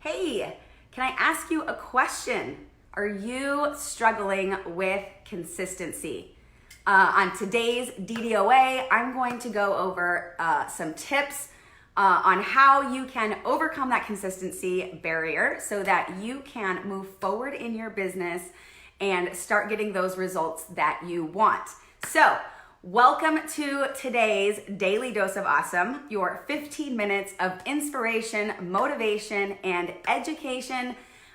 Hey, can I ask you a question? Are you struggling with consistency? On today's DDOA, I'm going to go over some tips on how you can overcome that consistency barrier so that you can move forward in your business and start getting those results that you want. So, welcome to today's Daily Dose of Awesome, your 15 minutes of inspiration, motivation, and education.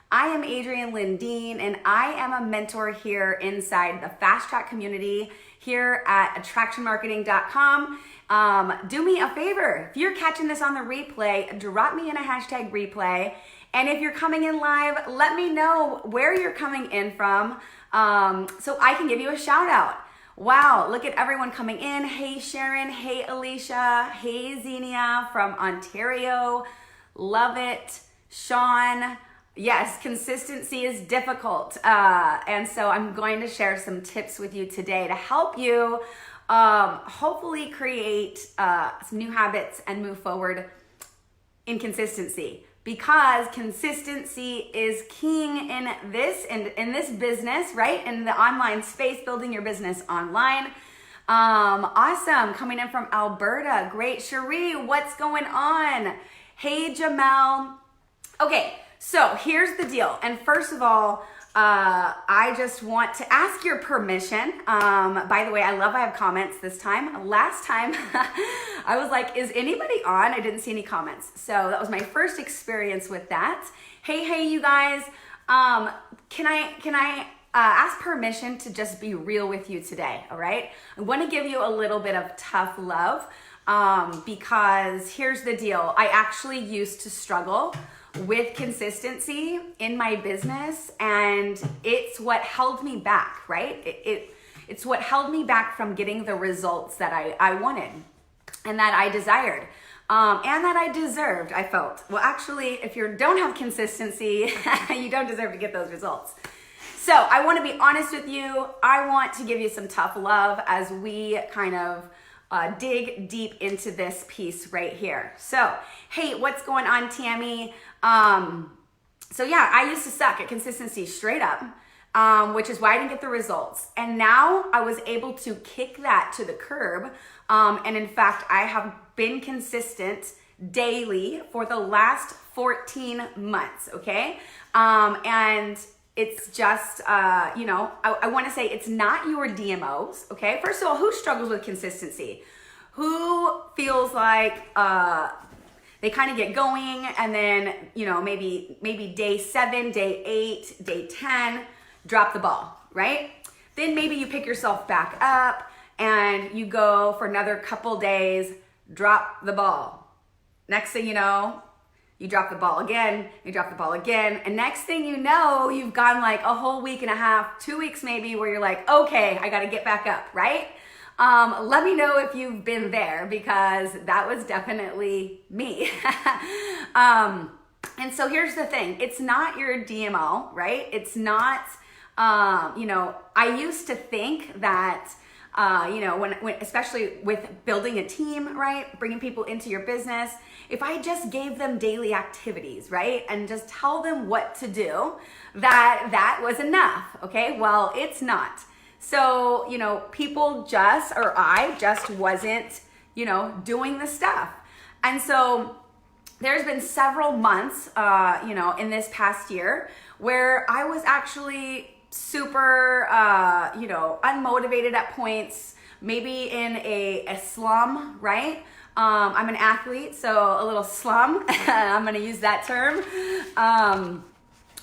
I am Adrian Lindeen, and I am a mentor here inside the Fast Track community here at attractionmarketing.com. Do me a favor, if you're catching this on the replay, drop me in a hashtag replay. And if you're coming in live, let me know where you're coming in from so I can give you a shout out. Wow, look at everyone coming in. Hey, Sharon. Hey, Alicia. Hey, Xenia from Ontario. Love it. Sean. Yes, consistency is difficult. And so I'm going to share some tips with you today to help you hopefully create some new habits and move forward in consistency. Because consistency is king in this business, right? In the online space, building your business online. Awesome, coming in from Alberta. Great, Cherie, what's going on? Hey, Jamel. Okay, so here's the deal. And first of all, I just want to ask your permission. By the way, I have comments this time. Last time, I was like, is anybody on? I didn't see any comments. So that was my first experience with that. Hey, you guys. Can I ask permission to just be real with you today? All right. I want to give you a little bit of tough love because here's the deal. I actually used to struggle with consistency in my business, and it's what held me back, right? It's what held me back from getting the results that I wanted and that I desired and that I deserved, I felt. Well, actually, if you don't have consistency, you don't deserve to get those results. So I want to be honest with you. I want to give you some tough love as we kind of dig deep into this piece right here. So, hey, what's going on, Tammy? So yeah, I used to suck at consistency straight up, which is why I didn't get the results. And now I was able to kick that to the curb. And in fact, I have been consistent daily for the last 14 months, okay? And it's just, I want to say it's not your DMOs, okay? First of all, who struggles with consistency? Who feels like they kind of get going and then, maybe day 7, day 8, day 10, drop the ball, right? Then maybe you pick yourself back up and you go for another couple days, drop the ball. Next thing you know, you drop the ball again, you drop the ball again, and next thing you know, you've gone like a whole week and a half, 2 weeks maybe, where you're like, okay, I gotta get back up, right? Let me know if you've been there, because that was definitely me. And so here's the thing, it's not your DMO, right? It's not, I used to think that, when especially with building a team, right? Bringing people into your business, if I just gave them daily activities, right? And just tell them what to do, that was enough, okay? Well, it's not. So, I just wasn't, doing the stuff. And so there's been several months, in this past year where I was actually super, unmotivated at points, maybe in a slum, right? I'm an athlete, so a little slum. I'm going to use that term.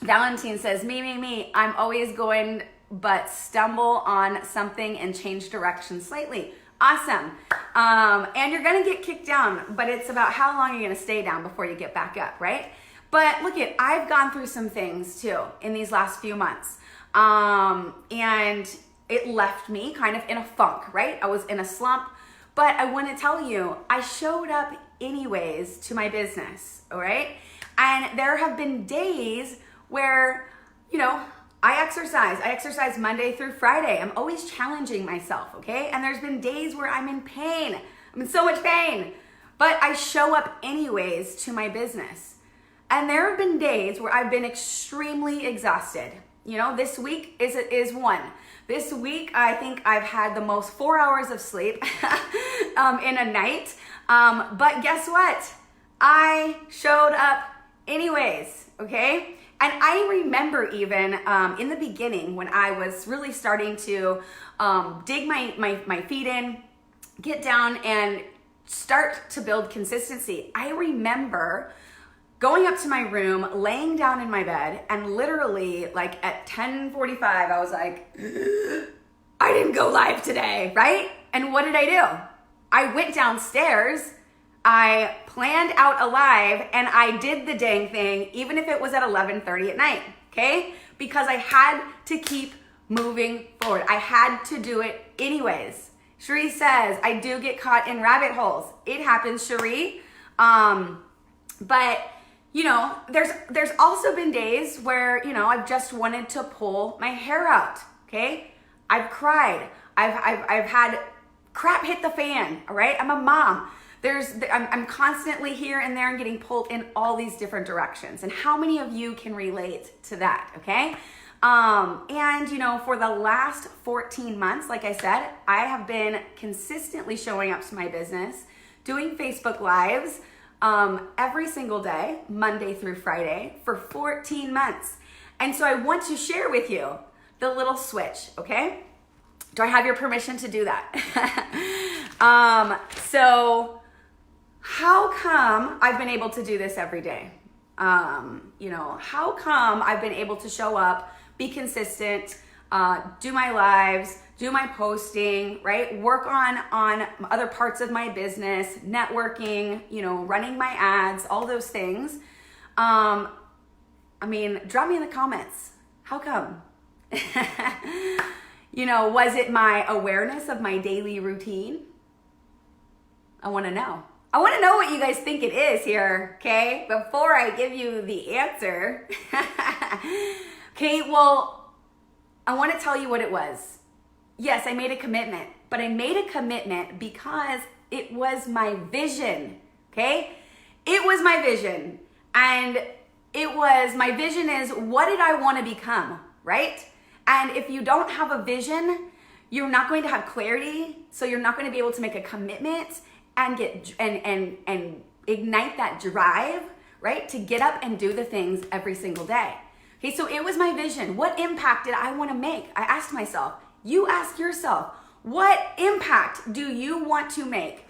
Valentine says, me. I'm always going but stumble on something and change direction slightly. Awesome. And you're going to get kicked down, but it's about how long you're going to stay down before you get back up, right? But look I've gone through some things too in these last few months. And it left me kind of in a funk, right? I was in a slump, but I want to tell you, I showed up anyways to my business, all right? And there have been days where, I exercise Monday through Friday. I'm always challenging myself, okay? And there's been days where I'm in pain. I'm in so much pain, but I show up anyways to my business. And there have been days where I've been extremely exhausted. You know, this week is one. This week, I think I've had the most 4 hours of sleep in a night. But guess what? I showed up anyways, okay? And I remember even in the beginning when I was really starting to dig my feet in, get down and start to build consistency. I remember going up to my room, laying down in my bed, and literally like at 10:45, I was like, I didn't go live today, right? And what did I do? I went downstairs, I planned out a live, and I did the dang thing, even if it was at 11:30 at night, okay? Because I had to keep moving forward. I had to do it anyways. Cherie says, I do get caught in rabbit holes. It happens, Cherie. But you know, there's also been days where, you know, I've just wanted to pull my hair out, okay? I've cried. I've had crap hit the fan, all right? I'm a mom. I'm constantly here and there and getting pulled in all these different directions. And how many of you can relate to that, okay? And, you know, for the last 14 months, like I said, I have been consistently showing up to my business, doing Facebook Lives, every single day, Monday through Friday, for 14 months. And so I want to share with you the little switch, okay? Do I have your permission to do that? So how come I've been able to do this every day? You know, how come I've been able to show up, be consistent, do my lives, do my posting, right? Work on other parts of my business, networking, you know, running my ads, all those things. I mean, drop me in the comments. How come? You know, was it my awareness of my daily routine? I want to know. I want to know what you guys think it is here, okay? Before I give you the answer. Okay, well, I want to tell you what it was. Yes, I made a commitment, but I made a commitment because it was my vision, okay? It was my vision. And my vision is, what did I want to become, right? And if you don't have a vision, you're not going to have clarity, so you're not going to be able to make a commitment and get and ignite that drive, right? To get up and do the things every single day. Okay, so it was my vision. What impact did I want to make? I asked myself. You ask yourself, what impact do you want to make?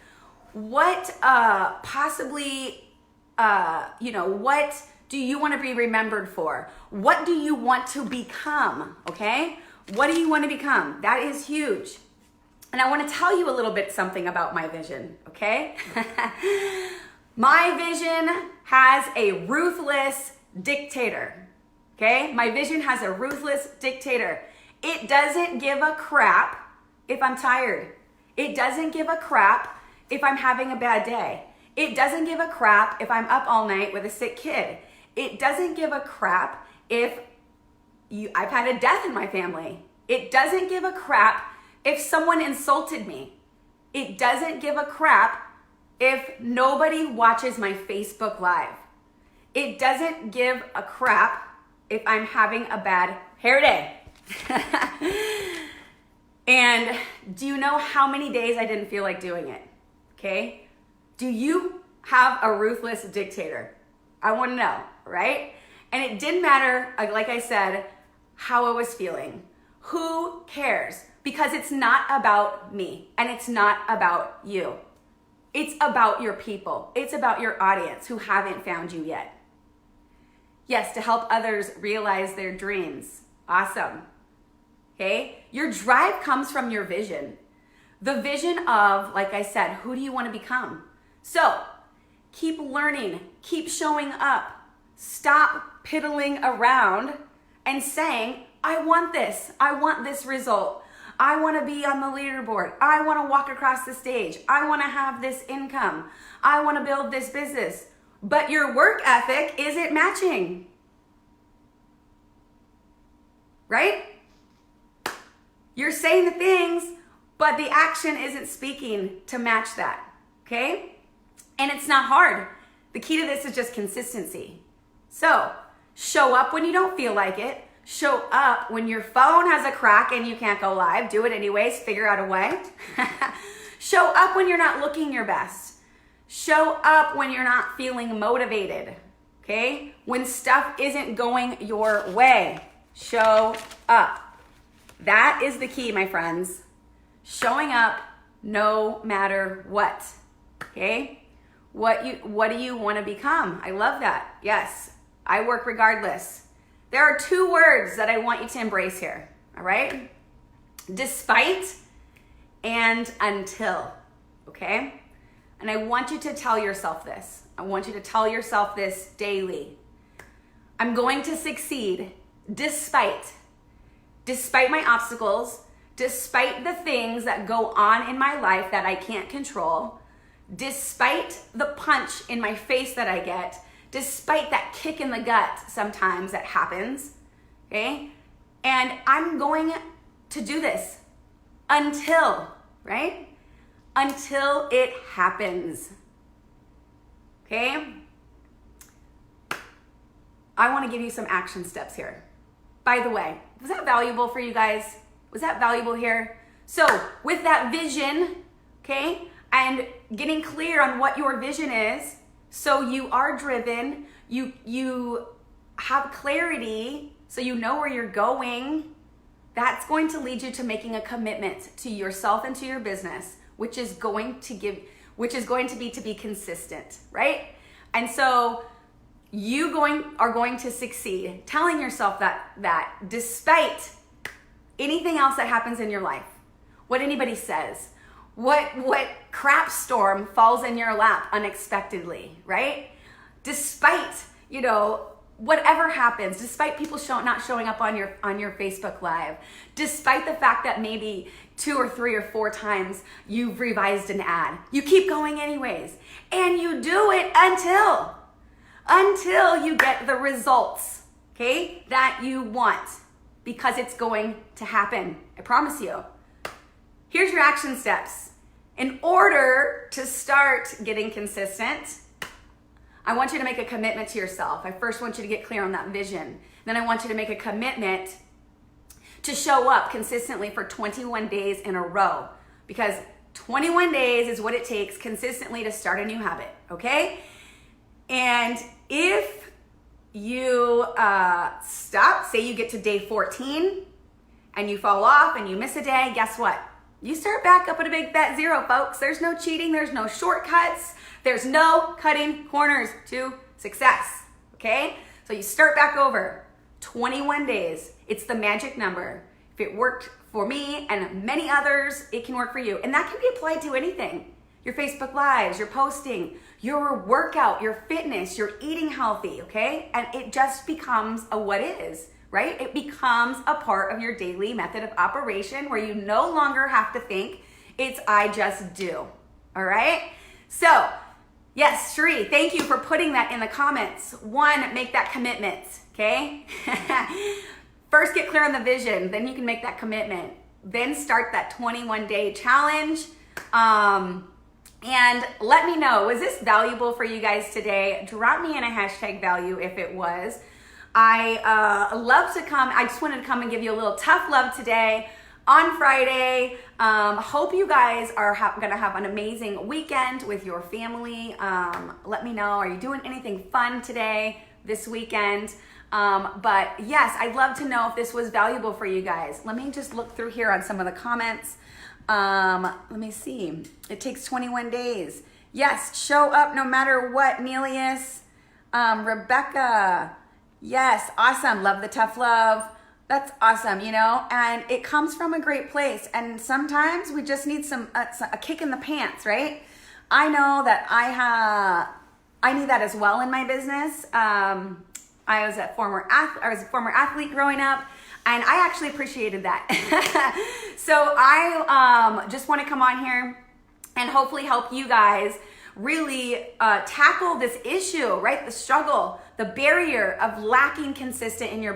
What what do you want to be remembered for? What do you want to become? Okay? What do you want to become? That is huge. And I want to tell you a little bit something about my vision, okay? My vision has a ruthless dictator, okay? My vision has a ruthless dictator. It doesn't give a crap if I'm tired. It doesn't give a crap if I'm having a bad day. It doesn't give a crap if I'm up all night with a sick kid. It doesn't give a crap if I've had a death in my family. It doesn't give a crap if someone insulted me. It doesn't give a crap if nobody watches my Facebook Live. It doesn't give a crap if I'm having a bad hair day. And do you know how many days I didn't feel like doing it? Okay? Do you have a ruthless dictator? I want to know, right? And it didn't matter, like I said, how I was feeling. Who cares? Because it's not about me and it's not about you. It's about your people. It's about your audience who haven't found you yet. Yes, to help others realize their dreams. Awesome. Okay? Your drive comes from your vision. The vision of, like I said, who do you want to become? So, keep learning, keep showing up. Stop piddling around and saying, I want this result. I want to be on the leaderboard. I want to walk across the stage. I want to have this income. I want to build this business. But your work ethic isn't matching. Right? You're saying the things, but the action isn't speaking to match that. Okay? And it's not hard. The key to this is just consistency. So show up when you don't feel like it. Show up when your phone has a crack and you can't go live. Do it anyways. Figure out a way. Show up when you're not looking your best. Show up when you're not feeling motivated. Okay? When stuff isn't going your way. Show up. That is the key, my friends. Showing up no matter what. Okay? What do you want to become? I love that. Yes, I work regardless. There are 2 words that I want you to embrace here. All right? Despite and until. Okay? And I want you to tell yourself this. I want you to tell yourself this daily. I'm going to succeed despite my obstacles, despite the things that go on in my life that I can't control, despite the punch in my face that I get, despite that kick in the gut sometimes that happens, okay? And I'm going to do this until, right? Until it happens, okay? I want to give you some action steps here. By the way, was that valuable for you guys? Was that valuable here? So with that vision, okay, and getting clear on what your vision is, so you are driven, you have clarity, so you know where you're going, that's going to lead you to making a commitment to yourself and to your business, which is going to be consistent, right? And so you are going to succeed, telling yourself that despite anything else that happens in your life, what anybody says, what crap storm falls in your lap unexpectedly, right? Despite, whatever happens, despite people not showing up on your Facebook Live, despite the fact that maybe 2 or 3 or 4 times you've revised an ad, you keep going anyways, and you do it until you get the results, okay, that you want, because it's going to happen. I promise you. Here's your action steps. In order to start getting consistent, I want you to make a commitment to yourself. I first want you to get clear on that vision. Then I want you to make a commitment to show up consistently for 21 days in a row, because 21 days is what it takes consistently to start a new habit, okay? And if you stop, say you get to day 14 and you fall off and you miss a day, guess what? You start back up at a big fat 0, folks. There's no cheating. There's no shortcuts. There's no cutting corners to success, okay? So you start back over. 21 days. It's the magic number. If it worked for me and many others, it can work for you. And that can be applied to anything. Your Facebook Lives, your posting, your workout, your fitness, your eating healthy, okay? And it just becomes a what is. Right? It becomes a part of your daily method of operation where you no longer have to think, it's I just do. All right? So, yes, Cherie, thank you for putting that in the comments. 1, make that commitment, okay? First, get clear on the vision. Then you can make that commitment. Then start that 21-day challenge. And let me know, was this valuable for you guys today? Drop me in a hashtag value if it was. I love to come. I just wanted to come and give you a little tough love today on Friday. Hope you guys are going to have an amazing weekend with your family. Let me know, are you doing anything fun today, this weekend? But yes, I'd love to know if this was valuable for you guys. Let me just look through here on some of the comments. Let me see. It takes 21 days. Yes, show up no matter what, Nelius. Rebecca. Yes, awesome. Love the tough love. That's awesome, and it comes from a great place. And sometimes we just need a kick in the pants, right? I know that I need that as well in my business. I was a former athlete growing up, and I actually appreciated that. So I just want to come on here and hopefully help you guys really tackle this issue, right? The struggle, the barrier of lacking consistency in your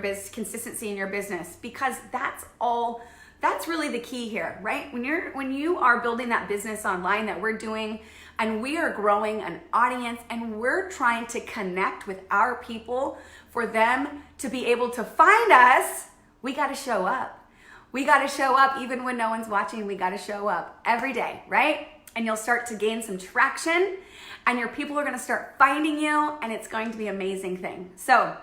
business, because that's really the key here, right? When you are building that business online that we're doing, and we are growing an audience, and we're trying to connect with our people for them to be able to find us. We got to show up. We got to show up even when no one's watching. We got to show up every day, right? And you'll start to gain some traction, and your people are going to start finding you, and it's going to be an amazing thing. So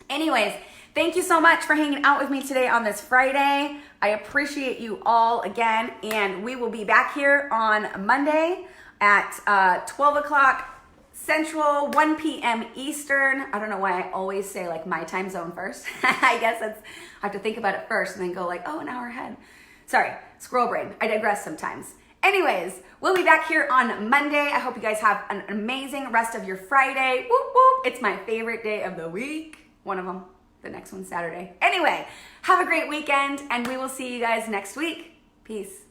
anyways, thank you so much for hanging out with me today on this Friday. I appreciate you all again, and we will be back here on Monday at 12 o'clock Central, 1 p.m. Eastern. I don't know why I always say like my time zone first. I guess I have to think about it first and then go like, oh, an hour ahead. Sorry, squirrel brain. I digress sometimes. Anyways, we'll be back here on Monday. I hope you guys have an amazing rest of your Friday. Whoop, whoop. It's my favorite day of the week. One of them. The next one's Saturday. Anyway, have a great weekend, and we will see you guys next week. Peace.